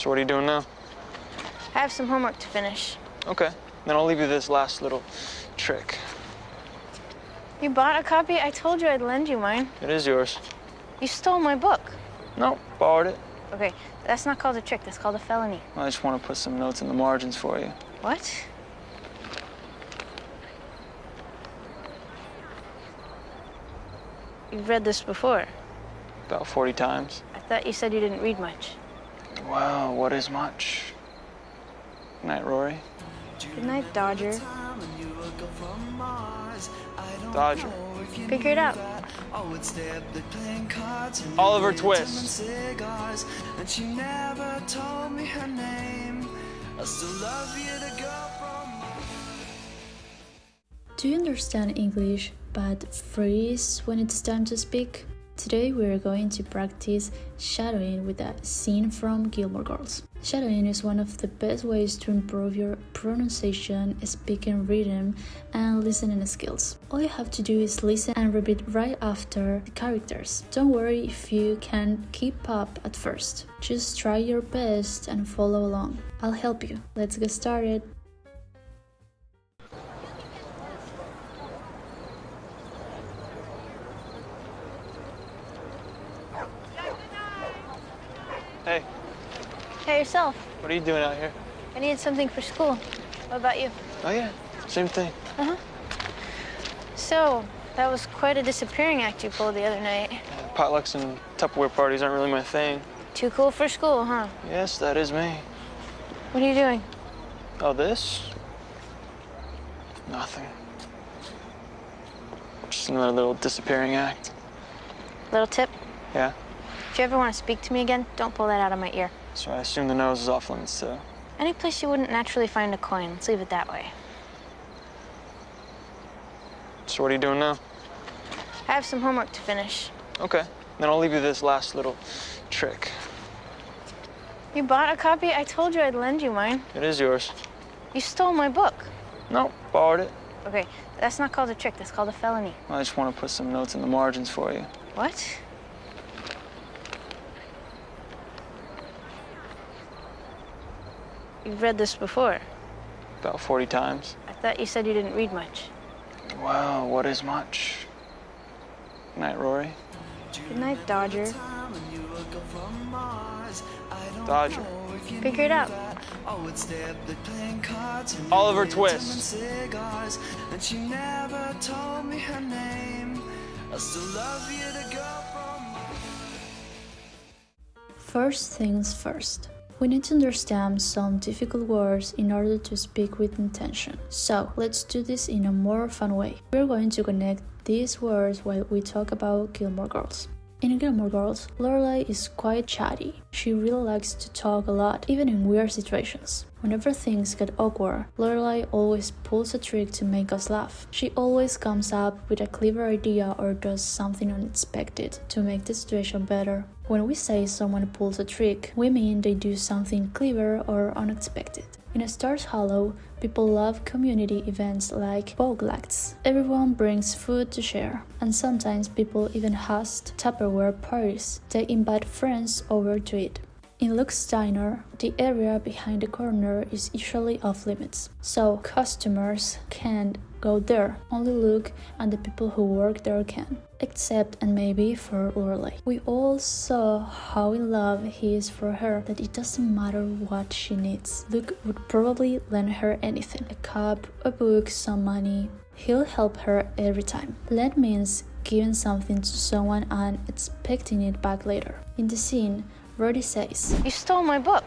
So what are you doing now? I have some homework to finish. Okay, then I'll leave you this last little trick. You bought a copy? I told you I'd lend you mine. It is yours. You stole my book. No, borrowed it. Okay, that's not called a trick, that's called a felony. I just want to put some notes in the margins for you. What? You've read this before. About 40 times. I thought you said you didn't read much. Well, what is much? Good night, Rory. Good night, Dodger. Dodger. Figure it out. Oliver Twist. And she never told me her name. I still love you to go from. Do you understand English but freeze when it's time to speak? Today we are going to practice shadowing with a scene from Gilmore Girls. Shadowing is one of the best ways to improve your pronunciation, speaking rhythm, and listening skills. All you have to do is listen and repeat right after the characters. Don't worry if you can't keep up at first. Just try your best and follow along. I'll help you. Let's get started. Hey, Hey, yourself. what are you doing out here? I needed something for school. What about you? Oh yeah, same thing. So, that was quite a disappearing act you pulled the other night. Potlucks and Tupperware parties aren't really my thing. Too cool for school, huh? Yes, that is me. What are you doing? Oh, this? Nothing. Just another little disappearing act. Little tip? Yeah? If you ever want to speak to me again, don't pull that out of my ear. So I assume the nose is off limits too. Any place you wouldn't naturally find a coin, let's leave it that way. So what are you doing now? I have some homework to finish. Okay, then I'll leave you this last little trick. You bought a copy? I told you I'd lend you mine. It is yours. You stole my book. No, borrowed it. Okay, that's not called a trick, that's called a felony. I just want to put some notes in the margins for you. What? You've read this before. About 40 times. I thought you said you didn't read much. Well, what is much? Good night, Rory. Good night, Dodger. Dodger. Figure it out. Oliver Twist. And she never told me her name. I still love you to go from. First things first. We need to understand some difficult words in order to speak with intention. So let's do this in a more fun way. We're going to connect these words while we talk about Gilmore Girls. In Gilmore Girls, Lorelai is quite chatty. She really likes to talk a lot, even in weird situations. Whenever things get awkward, Lorelai always pulls a trick to make us laugh. She always comes up with a clever idea or does something unexpected to make the situation better. When we say someone pulls a trick, we mean they do something clever or unexpected. In Stars Hollow, people love community events like potlucks. Everyone brings food to share, and sometimes people even host Tupperware parties. They invite friends over to eat. In Luke's Diner, the area behind the corner is usually off limits, so customers can't go there. Only Luke and the people who work there can. Except and maybe for Lorelai. We all saw how in love he is for her that it doesn't matter what she needs. Luke would probably lend her anything. A cup, a book, some money. He'll help her every time. Lend means giving something to someone and expecting it back later. In the scene, Rory says, You stole my book.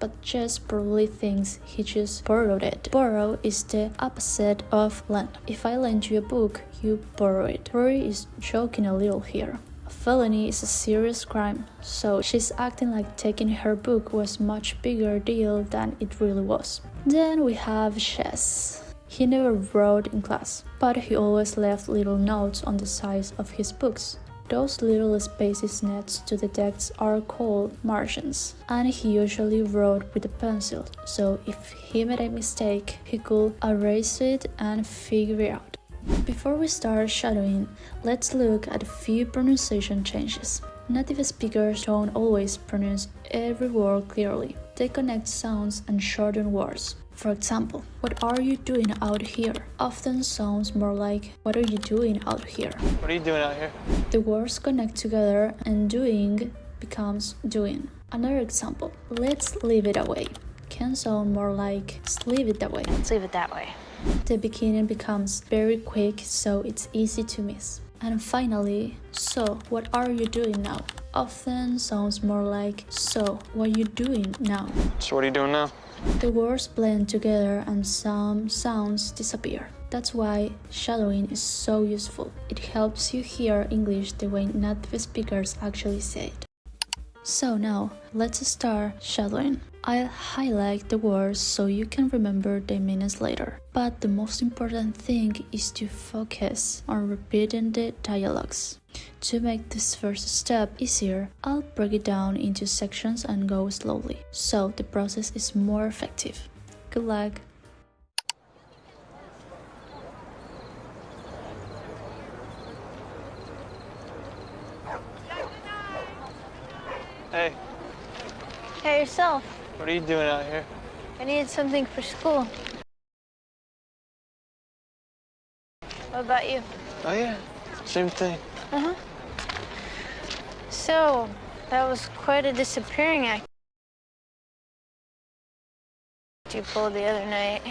but Jess probably thinks he just borrowed it. Borrow is the opposite of lend. If I lend you a book, you borrow it. Rory is joking a little here. A felony is a serious crime, so she's acting like taking her book was much bigger deal than it really was. Then we have Jess. He never wrote in class, but he always left little notes on the sides of his books. Those little spaces next to the text are called margins, and he usually wrote with a pencil, so if he made a mistake, he could erase it and figure it out. Before we start shadowing, let's look at a few pronunciation changes. Native speakers don't always pronounce every word clearly. They connect sounds and shorten words. For example, what are you doing out here often sounds more like what are you doing out here. What are you doing out here? The words connect together and doing becomes doing. Another example, let's leave it away, can sound more like let's leave it that way. Let's leave it that way. The beginning becomes very quick, so it's easy to miss. And finally, so what are you doing now? Often sounds more like so what are you doing now? So what are you doing now? The words blend together and some sounds disappear. That's why shadowing is so useful. It helps you hear English the way native speakers actually say it. So now, let's start shadowing. I'll highlight the words so you can remember the meanings later. But the most important thing is to focus on repeating the dialogues. To make this first step easier, I'll break it down into sections and go slowly, so the process is more effective. Good luck! Hey, Hey, yourself. what are you doing out here? I needed something for school. What about you? Oh yeah, same thing. So, that was quite a disappearing act you pulled the other night.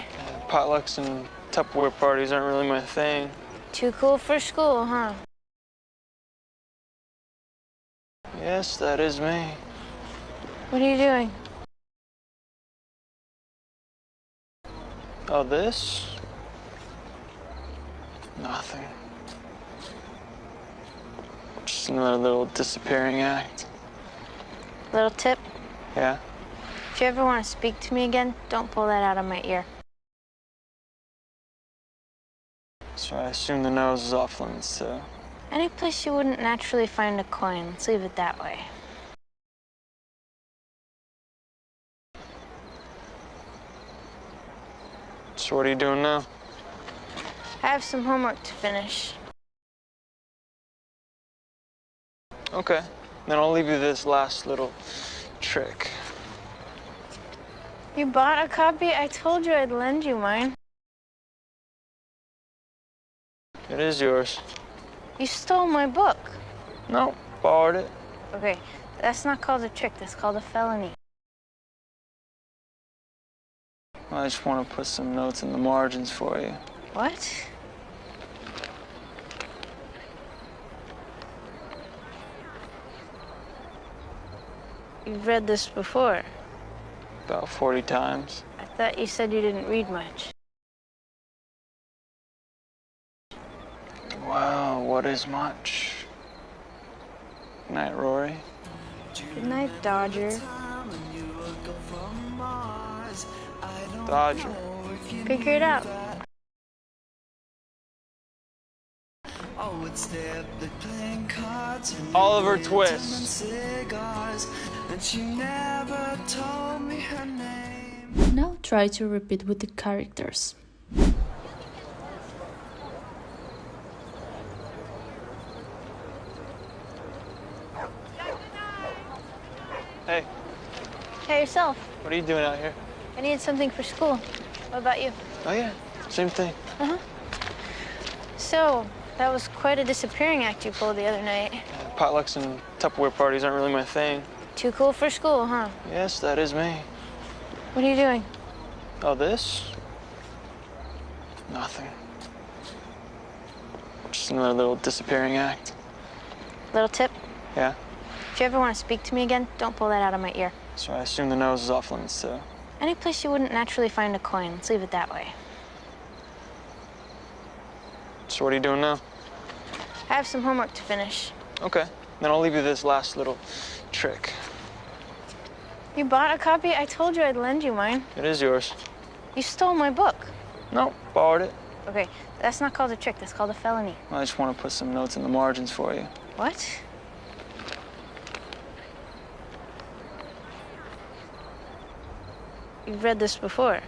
Potlucks and Tupperware parties aren't really my thing. Too cool for school, huh? Yes, that is me. What are you doing? Oh, this? Nothing. Just another little disappearing act. Little tip, Yeah? if you ever want to speak to me again, don't pull that out of my ear. So I assume the nose is off limits too. Any place you wouldn't naturally find a coin, let's leave it that way. So what are you doing now? I have some homework to finish. Okay, then I'll leave you this last little trick. You bought a copy? I told you I'd lend you mine. It is yours. You stole my book. No, borrowed it. Okay, that's not called a trick, that's called a felony. I just want to put some notes in the margins for you. What? You've read this before. About 40 times. I thought you said you didn't read much. Wow, what is much? Night, Rory. Good night, Dodger. Dodger. Figure it out. Oh, it's there, they're playing cards and Oliver and Twist. cigars, and she never told me her name. Now try to repeat with the characters. Hey, Hey, yourself. what are you doing out here? I needed something for school. What about you? Oh yeah, same thing. So, that was quite a disappearing act you pulled the other night. Potlucks and Tupperware parties aren't really my thing. Too cool for school, huh? Yes, that is me. What are you doing? Oh, this? Nothing. Just another little disappearing act. Little tip, Yeah? if you ever want to speak to me again, don't pull that out of my ear. So I assume the nose is off limits too. Any place you wouldn't naturally find a coin, let's leave it that way. So what are you doing now? I have some homework to finish. Okay, then I'll leave you this last little trick. You bought a copy? I told you I'd lend you mine. It is yours. You stole my book. No, borrowed it. Okay, that's not called a trick, that's called a felony. I just want to put some notes in the margins for you. What? You've read this before.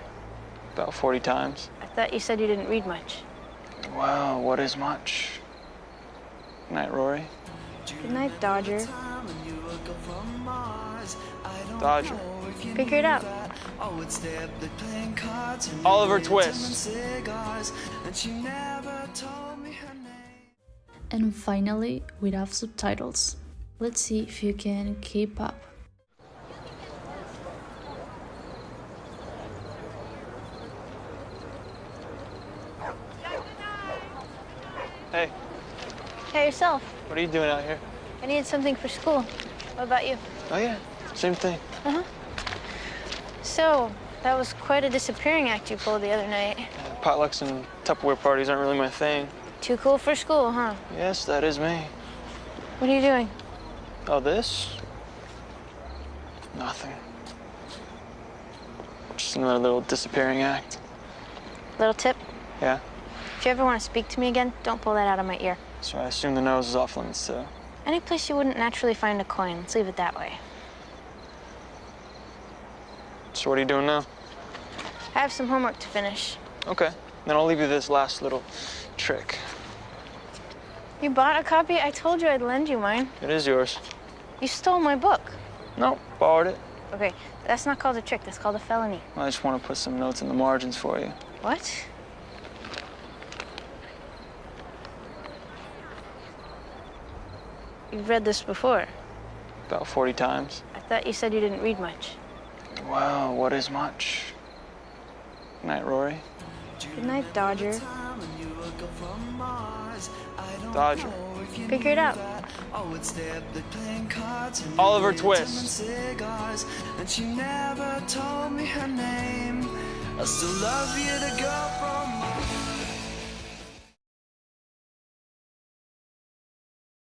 About 40 times. I thought you said you didn't read much. Wow, what is much? Night, Rory. Good night, Dodger. girl from Mars. I don't Dodger. know if you Figure it knew out. that. Oh, it's there, they're playing cards and Oliver lit diamond Twist. cigars, and she never told me her name. And finally, we have subtitles. Let's see if you can keep up. Hey, Hey, yourself. what are you doing out here? I needed something for school. What about you? Oh, yeah, same thing. So, that was quite a disappearing act you pulled the other night. Potlucks and Tupperware parties aren't really my thing. Too cool for school, huh? Yes, that is me. What are you doing? Oh, this? Nothing. Just another little disappearing act. Little tip. Yeah? If you ever want to speak to me again, don't pull that out of my ear. So I assume the nose is off limits, too. Any place you wouldn't naturally find a coin. Let's leave it that way. So what are you doing now? I have some homework to finish. Okay, then I'll leave you this last little trick. You bought a copy? I told you I'd lend you mine. It is yours. You stole my book. Nope, borrowed it. Okay, that's not called a trick. That's called a felony. I just want to put some notes in the margins for you. What? You've read this before. About 40 times. I thought you said you didn't read much. Wow, what is much? Night, Rory. Good night, Dodger. Dodger. Figure it out. Oh, it's there, they're playing cards and Oliver lit diamond Twist. cigars, and she never told me her name. I still love you, the girl from